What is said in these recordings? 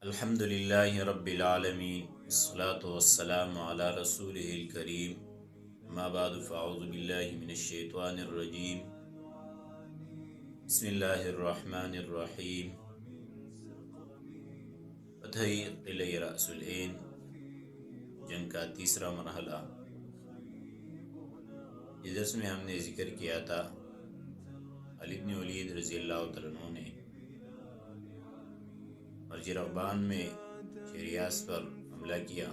الحمد للہ رب العالمین والصلاة والسلام علی رسولہ الکریم اما بعد فاعوذ باللہ من الشیطان الرجیم بسم اللہ الرحمن الرحیم فتح قلعہ رأس العین جنگ کا تیسرا مرحلہ۔ اس درس میں ہم نے ذکر کیا تھا خالد بن ولید رضی اللہ تعالیٰ عنہ نے مرج رغبان میں شہریاز پر حملہ کیا۔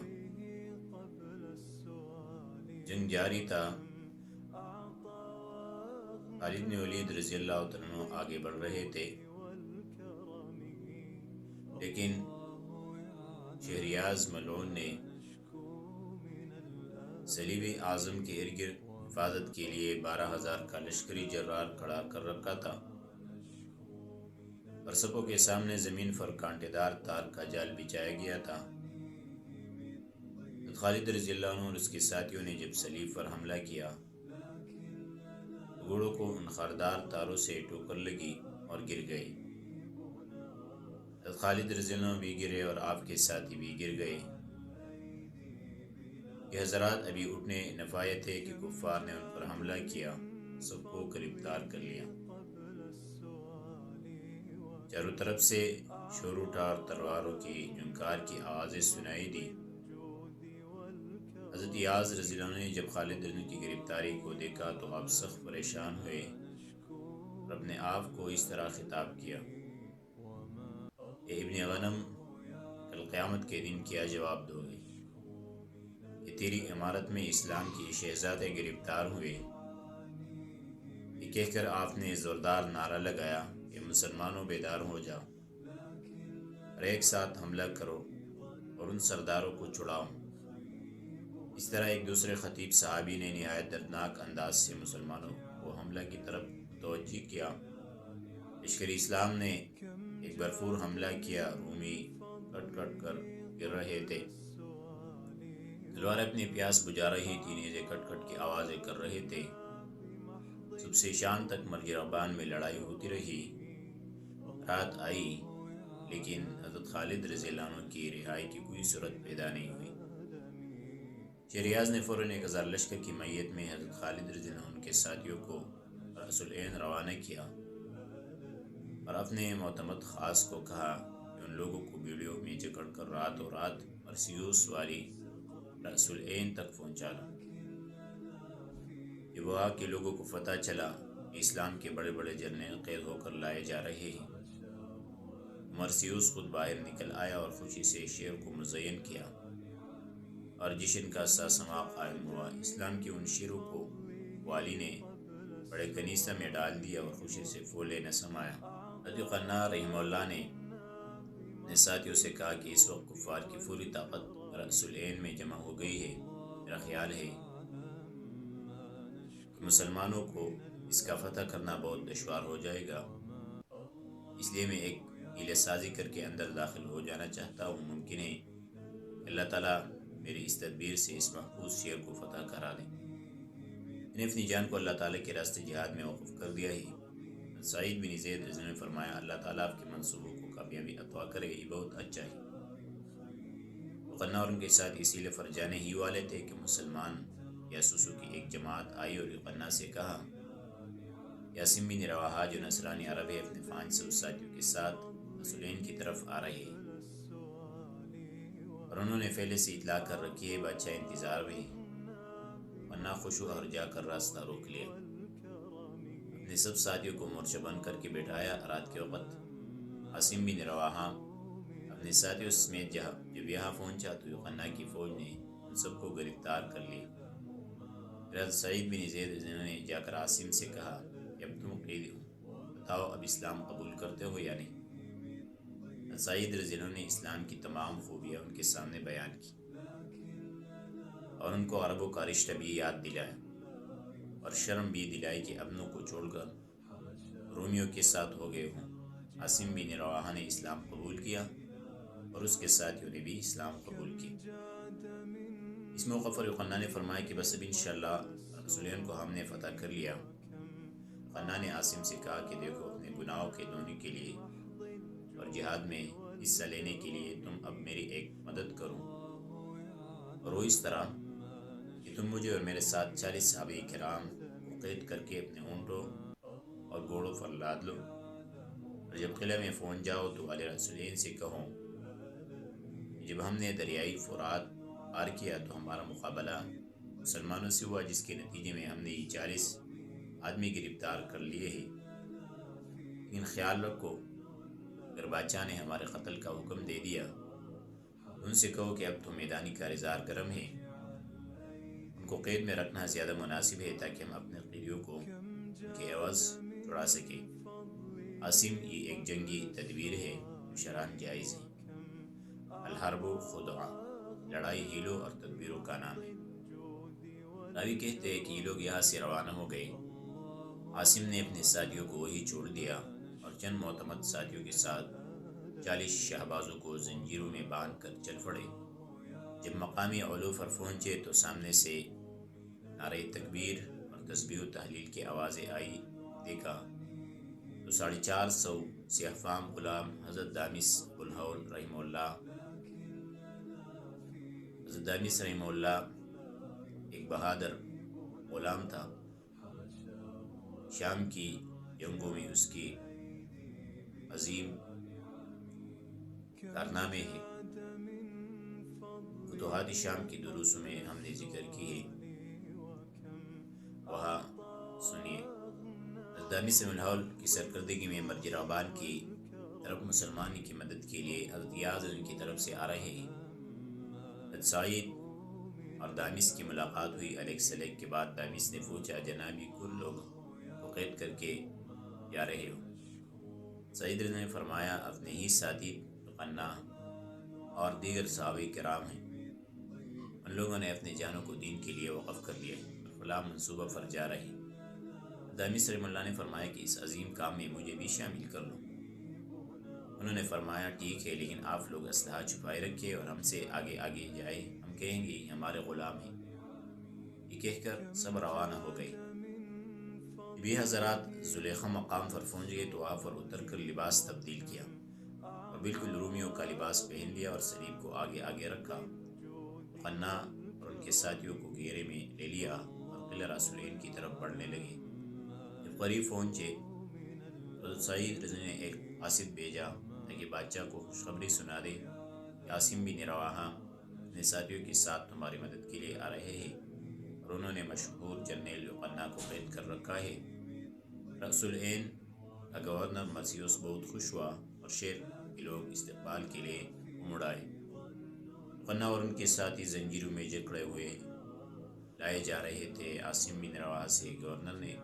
جنگ جاری تھا، خالد بن ولید رضی اللہ تعالیٰ عنہ آگے بڑھ رہے تھے، لیکن شہریاز ملعون نے صلیب اعظم کے ارد گرد حفاظت کے لیے 12,000 کا لشکری جرار کھڑا کر رکھا تھا۔ پرسپوں کے سامنے زمین پر کانٹے دار تار کا جال بچھایا گیا تھا۔ خالد رضی اللہ عنہ اور اس کے ساتھیوں نے جب صلیب پر حملہ کیا، گھوڑوں کو ان خاردار تاروں سے ٹوکر لگی اور گر گئے۔ خالد رضی اللہ عنہ بھی گرے اور آپ کے ساتھی بھی گر گئے۔ یہ حضرات ابھی اٹھنے نفایت تھے کہ کفار نے ان پر حملہ کیا، سب کو گرفتار کر لیا۔ چاروں طرف سے شور اٹھا اور تلواروں کی جھنکار کی آوازیں سنائی دی۔ حضرت یاز رضی اللہ عنہ نے جب خالد رضی اللہ عنہ کی گرفتاری کو دیکھا تو آپ سخت پریشان ہوئے اور اپنے آپ کو اس طرح خطاب کیا: اے ابن غنم، کل قیامت کے دن کیا جواب دو گے کہ تیری عمارت میں اسلام کی شہزادے گرفتار ہوئے؟ یہ کہہ کر آپ نے زوردار نعرہ لگایا کہ مسلمانوں بیدار ہو جاؤ اور ایک ساتھ حملہ کرو اور ان سرداروں کو چھڑاؤ۔ اس طرح ایک دوسرے خطیب صحابی نے نہایت دردناک انداز سے مسلمانوں کو حملہ کی طرف توجہ کیا۔ لشکر اسلام نے ایک بھرپور حملہ کیا۔ رومی کٹ کٹ کر گر رہے تھے، تلوار اپنی پیاس بجھا رہی تھی، نیزے کٹ کٹ کی آوازیں کر رہے تھے۔ صبح سے شام تک مرج رغبان میں لڑائی ہوتی رہی۔ رات آئی لیکن حضرت خالد رضی اللہ عنہ کی رہائی کی کوئی صورت پیدا نہیں ہوئی۔ شہریاز نے فوراً 1,000 لشکر کی میت میں حضرت خالد رضی اللہ عنہ کے ساتھیوں کو رأس العین روانہ کیا اور اپنے معتمد خاص کو کہا کہ ان لوگوں کو بیڑیوں میں جکڑ کر راتوں رات پرسیوس والی رأس العین تک پہنچا دو۔ جب وہاں کے لوگوں کو پتہ چلا کہ اسلام کے بڑے بڑے جرنیل قید ہو کر لائے جا رہے ہیں، مرسیوس خود باہر نکل آیا اور خوشی سے شیر کو مزین کیا اور جشن کا سا سماع قائم ہوا۔ اسلام کے ان شیروں کو والی نے بڑے کنیسہ میں ڈال دیا اور خوشی سے پھولے نہ سمایا۔ حضرت قناع رحمہ اللہ نے اپنے ساتھیوں سے کہا کہ اس وقت کفار کی پوری طاقت رأس العین میں جمع ہو گئی ہے۔ میرا خیال ہے کہ مسلمانوں کو اس کا فتح کرنا بہت دشوار ہو جائے گا، اس لیے میں ایک حیلہ سازی کر کے اندر داخل ہو جانا چاہتا ہوں۔ ممکن ہے کہ اللہ تعالیٰ میری اس تدبیر سے اس محفوظ شہر کو فتح کرا دیں۔ میں نے اپنی جان کو اللہ تعالیٰ کے راستے جہاد میں وقف کر دیا ہے۔ سعید بن زید رضی اللہ عنہ نے فرمایا: اللہ تعالیٰ آپ کے منصوبوں کو کامیابی عطا کرے، یہ بہت اچھا ہے۔ قناع اور ان کے ساتھ اسی لیے پر جانے ہی والے تھے کہ مسلمان جاسوسوں کی ایک جماعت آئی اور قناع سے کہا: یاسم بن رواحہ جو نصرانی عرب ہے اپنے 500 ساتھیوں کے ساتھ رسولین کی طرف آ رہے ہیں اور انہوں نے پہلے سے اطلاع کر رکھی ہے، بادشاہ انتظار میں ہے۔ قناع خوش ہوا اور جا کر راستہ روک لیا، اپنے سب ساتھیوں کو مورچہ بند کر کے بٹھایا۔ رات کے وقت عاصم بن رواحہ اپنے ساتھیوں سمیت جب یہاں پہنچا تو قناع کی فوج نے ان سب کو گرفتار کر لیا۔ حضرت سعید بن زید رضی اللہ عنہ نے جا کر عاصم سے کہا کہ اب تم قید ہو، بتاؤ اب اسلام قبول کرتے ہو یا نہیں؟ حضرت سعید رضی اللہ عنہ نے اسلام کی تمام خوبیاں ان کے سامنے بیان کی اور ان کو عربوں کا رشتہ بھی یاد دلایا اور شرم بھی دلائی کہ اپنوں کو چھوڑ کر رومیوں کے ساتھ ہو گئے ہوں۔ عاصم بن رواحہ نے اسلام قبول کیا اور اس کے ساتھیوں نے بھی اسلام قبول کیا۔ اس موقع پر قناع نے فرمایا کہ بس اب انشاءاللہ رسولین کو ہم نے فتح کر لیا۔ قناع نے عاصم سے کہا کہ دیکھو، اپنے گناہوں کے دھونے کے لیے اور جہاد میں حصہ لینے کے لیے تم اب میری ایک مدد کرو، اور وہ اس طرح کہ تم مجھے اور میرے ساتھ 40 صحابہ کرام کو قید کر کے اپنے اونٹوں اور گھوڑوں پر لاد لو، اور جب قلعہ میں پہنچ جاؤ تو علیہ رسولین سے کہو کہ جب ہم نے دریائے فرات پار کیا تو ہمارا مقابلہ مسلمانوں سے ہوا، جس کے نتیجے میں ہم نے یہ 40 آدمی گرفتار کر لیے ہیں، لیکن خیال رکھو اگر بادشاہ نے ہمارے قتل کا حکم دے دیا تو ان سے کہو کہ اب تو میدانی کارزار گرم ہے، ان کو قید میں رکھنا زیادہ مناسب ہے تاکہ ہم اپنے قیدیوں کو ان کے عوض چھڑا سکیں۔ عاصم، یہ ایک جنگی تدبیر ہے جو شرعاً جائز ہے۔ الحرب خدعہ، لڑائی ہیلوں اور تدبیروں کا نام ہے۔ راوی کہتے ہیں کہ یہ لوگ یہاں سے روانہ ہو گئے، عاصم نے اپنے ساتھیوں کو وہی چھوڑ دیا اور چند معتمد ساتھیوں کے ساتھ 40 شہبازوں کو زنجیروں میں باندھ کر چل پڑے۔ جب مقامی علو پر پہنچے تو سامنے سے نعرہ تکبیر اور تسبیح و تحلیل کی آوازیں آئی، دیکھا تو 450 سیاہ فام غلام حضرت دامس ابوالہول رحمہ اللہ ایک بہادر غلام تھا۔ شام کی جنگوں میں اس کی عظیم کارنامے ہیں، فتوحات شام کی دروسوں میں ہم نے ذکر کی ہے، وہاں سنیے۔ دامس رحمہ اللہ کی سرکردگی میں مرجرابان کی طرف مسلمان کی مدد کے لیے حضرت یاز ان کی طرف سے آ رہے ہیں۔ حضرت سعید اور دامس کی ملاقات ہوئی۔ علیک سلیک کے بعد دامس نے پوچھا، جنابی کل لوگ کو قید کر کے جا رہے ہو؟ سعید نے فرمایا، اپنے ہی ساتھی قنا اور دیگر صحابہ کرام ہیں، ان لوگوں نے اپنے جانوں کو دین کے لیے وقف کر لیا اور فلاں منصوبہ پر جا رہے ہیں۔ دامس رحمہ اللہ نے فرمایا کہ اس عظیم کام میں مجھے بھی شامل کر لو۔ انہوں نے فرمایا، ٹھیک ہے، لیکن آپ لوگ اسلحہ چھپائے رکھے اور ہم سے آگے آگے جائے، ہم کہیں گے یہ ہمارے غلام ہیں۔ یہ کہہ کر سب روانہ ہو گئے۔ جب یہ حضرات زلیخا مقام پر پہنچ گئے تو آپ پر اتر کر لباس تبدیل کیا اور بالکل رومیوں کا لباس پہن لیا اور صلیب کو آگے آگے رکھا۔ قنا اور ان کے ساتھیوں کو گھیرے میں لے لیا اور قلعہ رسولین کی طرف بڑھنے لگے۔ جب قریب پہنچے تو حضرت سعید رضی نے ایک قاصد بھیجا تاکہ بادشاہ کو خوشخبری سنا دے کہ عاصم بن رواحہ اپنے ساتھیوں کے ساتھ تمہاری مدد کے لیے آ رہے ہیں اور انہوں نے مشہور جرنیل یوحنا کو قید کر رکھا ہے۔ رأس العین کا گورنر مرسیوس بہت خوش ہوا اور شہر کے لوگ استقبال کے لیے امڑ آئے۔ یوحنا اور ان کے ساتھی زنجیروں میں جکڑے ہوئے لائے جا رہے تھے۔ عاصم بن رواحہ سے گورنر نے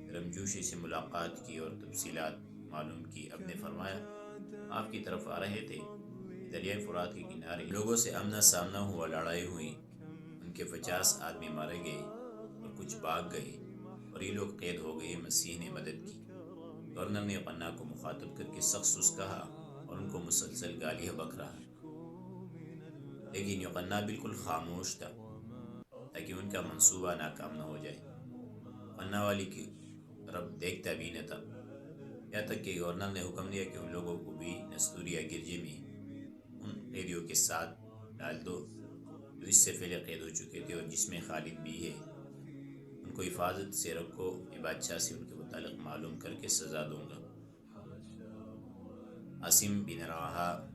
گرمجوشی سے ملاقات کی اور تفصیلات معلوم کی۔ اب نے فرمایا، آپ کی طرف آ رہے تھے، دریائے فرات کے کنارے لوگوں سے آمنا سامنا ہوا، لڑائی ہوئی، ان کے 50 آدمی مارے گئے اور کچھ بھاگ گئے اور یہ لوگ قید ہو گئے۔ مسیح نے مدد کی۔ گورنر نے قنا کو مخاطب کر کے سخت سست کہا اور ان کو مسلسل گالیاں بک رہا، لیکن یوحنا بالکل خاموش تھا تاکہ ان کا منصوبہ ناکام نہ ہو جائے۔ قنا والی کی طرف دیکھتا بھی نہ تھا، یہاں تک کہ گورنر نے حکم دیا کہ ان لوگوں کو بھی نستوریا گرجے میں ان قیدیوں کے ساتھ ڈال دو جو اس سے پہلے قید ہو چکے تھے اور جس میں خالد بھی ہے۔ ان کو حفاظت سے رکھو، میں بادشاہ سے ان کے متعلق معلوم کر کے سزا دوں گا۔ عاصم بن رواحہ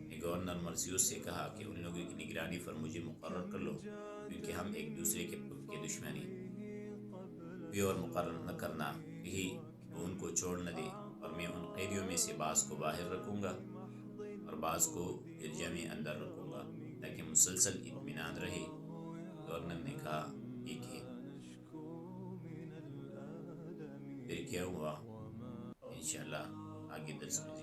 نے گورنر مرسیوس سے کہا کہ ان لوگوں کی نگرانی پر مجھے مقرر کر لو کیونکہ ہم ایک دوسرے کے پکے دشمن ہیں۔ بھی اور مقرر نہ کرنا، کہیں وہ ان کو چھوڑ نہ دے اور میں ان قیدیوں میں سے بعض کو باہر رکھوں گا اور بعض کو گرجا میں اندر رکھوں گا تاکہ مسلسل اطمینان رہے۔ گورنر نے کہا، ٹھیک ہے۔ پھر کیا ہوا انشاءاللہ آگے درس میں